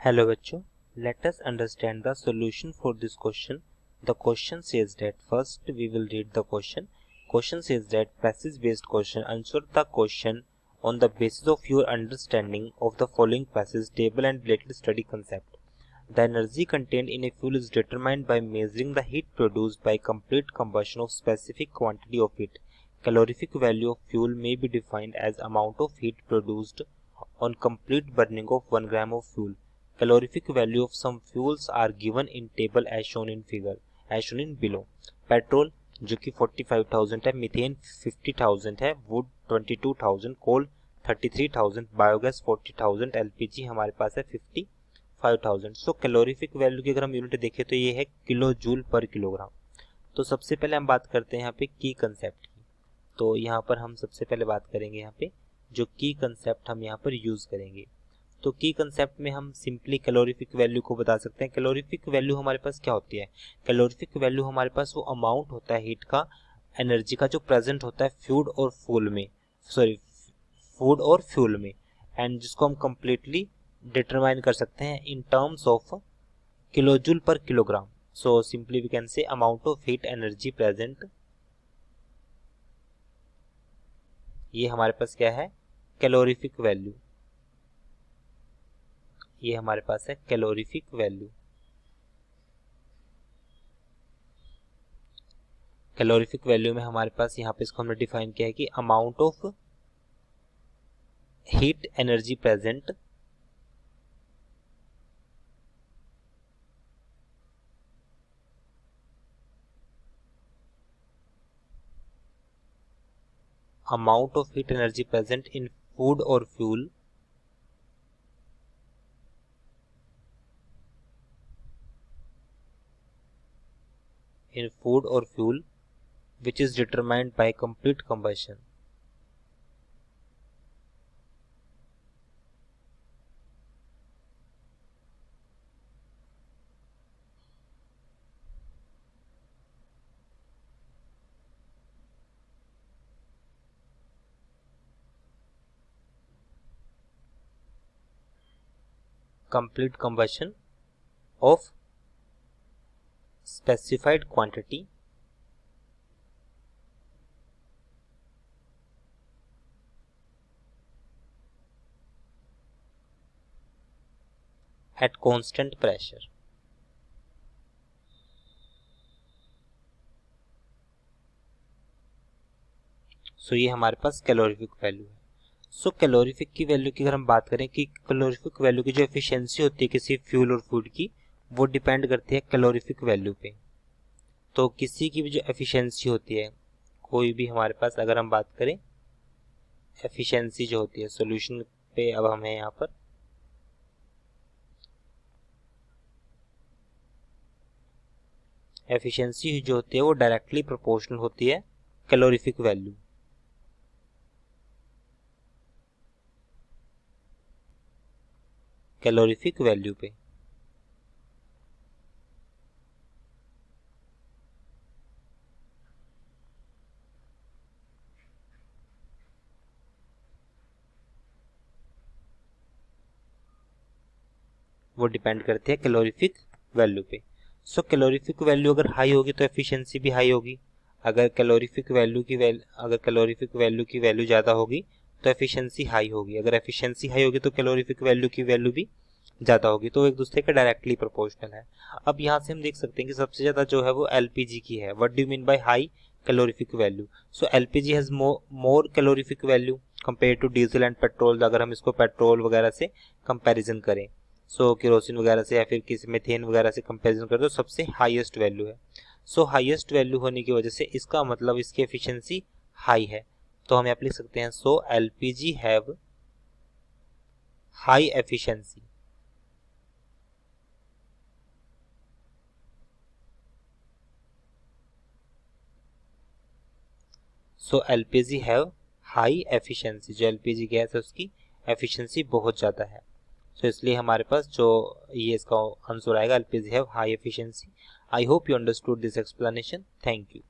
Hello बच्चों, let us understand the solution for this question. The question says that first we will read the question. Question says that passage based question. Answer the question on the basis of your understanding of the following passage, table and related study concept. The energy contained in a fuel is determined by measuring the heat produced by complete combustion of specific quantity of it. Calorific value of fuel may be defined as amount of heat produced on complete burning of 1 gram of fuel. Calorific value of some fuels are given in table as shown in below. Petrol जो कि 45,000 है, methane 50,000 है, would 22,000, coal 33,000, biogas 40,000, LPG हमारे पास है 55,000. सो calorific value की अगर हम unit देखें तो ये है किलो जूल पर किलोग्राम. तो सबसे पहले हम बात करते हैं यहाँ पे की कंसेप्ट की. तो यहाँ पर हम सबसे पहले बात करेंगे यहाँ पे जो की कंसेप्ट हम यहाँ पर यूज करेंगे. तो की कंसेप्ट में हम सिंपली कैलोरीफिक वैल्यू को बता सकते हैं. कैलोरीफिक वैल्यू हमारे पास क्या होती है? कैलोरीफिक वैल्यू हमारे पास वो अमाउंट होता है हीट का, एनर्जी का, जो प्रेजेंट होता है फूड और फ्यूल में, एंड जिसको हम कंप्लीटली डिटरमाइन कर सकते हैं in terms of kilojoule per kilogram. So simply we can say amount of heat energy present. ये हमारे पास क्या है? Calorific value. ये हमारे पास है कैलोरीफिक वैल्यू. कैलोरीफिक वैल्यू में हमारे पास यहाँ पे इसको हमने डिफाइन किया है कि amount of heat energy present in food और fuel which is determined by complete combustion. Complete combustion of specified quantity at constant pressure. सो ये हमारे पास कैलोरीफिक वैल्यू है. सो कैलोरीफिक की वैल्यू की अगर हम बात करें कि कैलोरीफिक वैल्यू की जो एफिशिएंसी होती है किसी फ्यूल और फूड की, वो डिपेंड करती है कैलोरीफिक वैल्यू पे. तो किसी की भी जो एफिशिएंसी होती है, कोई भी हमारे पास अगर हम बात करें एफिशिएंसी जो होती है सॉल्यूशन पे, अब हमें यहाँ पर एफिशिएंसी जो होती है वो डायरेक्टली प्रोपोर्शनल होती है कैलोरीफिक वैल्यू. कैलोरीफिक वैल्यू पे वो डिपेंड करती है कैलोरीफिक वैल्यू पे. सो कैलोरीफिक वैल्यू अगर हाई होगी तो एफिशिएंसी भी हाई होगी. अगर कैलोरीफिक वैल्यू की वैल्यू ज़्यादा होगी तो एफिशिएंसी हाई होगी. अगर एफिशिएंसी हाई होगी तो कैलोरीफिक वैल्यू की वैल्यू भी ज़्यादा होगी. तो एक दूसरे के डायरेक्टली प्रोपोर्शनल है. अब यहाँ से हम देख सकते हैं कि सबसे ज़्यादा जो है वो एलपीजी की है. What do mean by high calorific value? So LPG has more calorific value compare to diesel and petrol. अगर हम इसको पेट्रोल वगैरह से कंपेरिजन करें, सो केरोसिन वगैरह से या फिर किसी मेथेन वगैरह से कंपेरिजन करें तो सबसे हाईएस्ट वैल्यू है. सो हाईएस्ट वैल्यू होने की वजह से इसका मतलब इसकी एफिशिएंसी हाई है. तो हम यहाँ पे लिख सकते हैं so LPG have high efficiency. So LPG have high efficiency. जो एलपीजी गैस है उसकी एफिशिएंसी बहुत ज़्यादा है. तो इसलिए हमारे पास जो ये इसका आंसर आएगा LPG have high efficiency. I hope you understood this explanation. Thank you.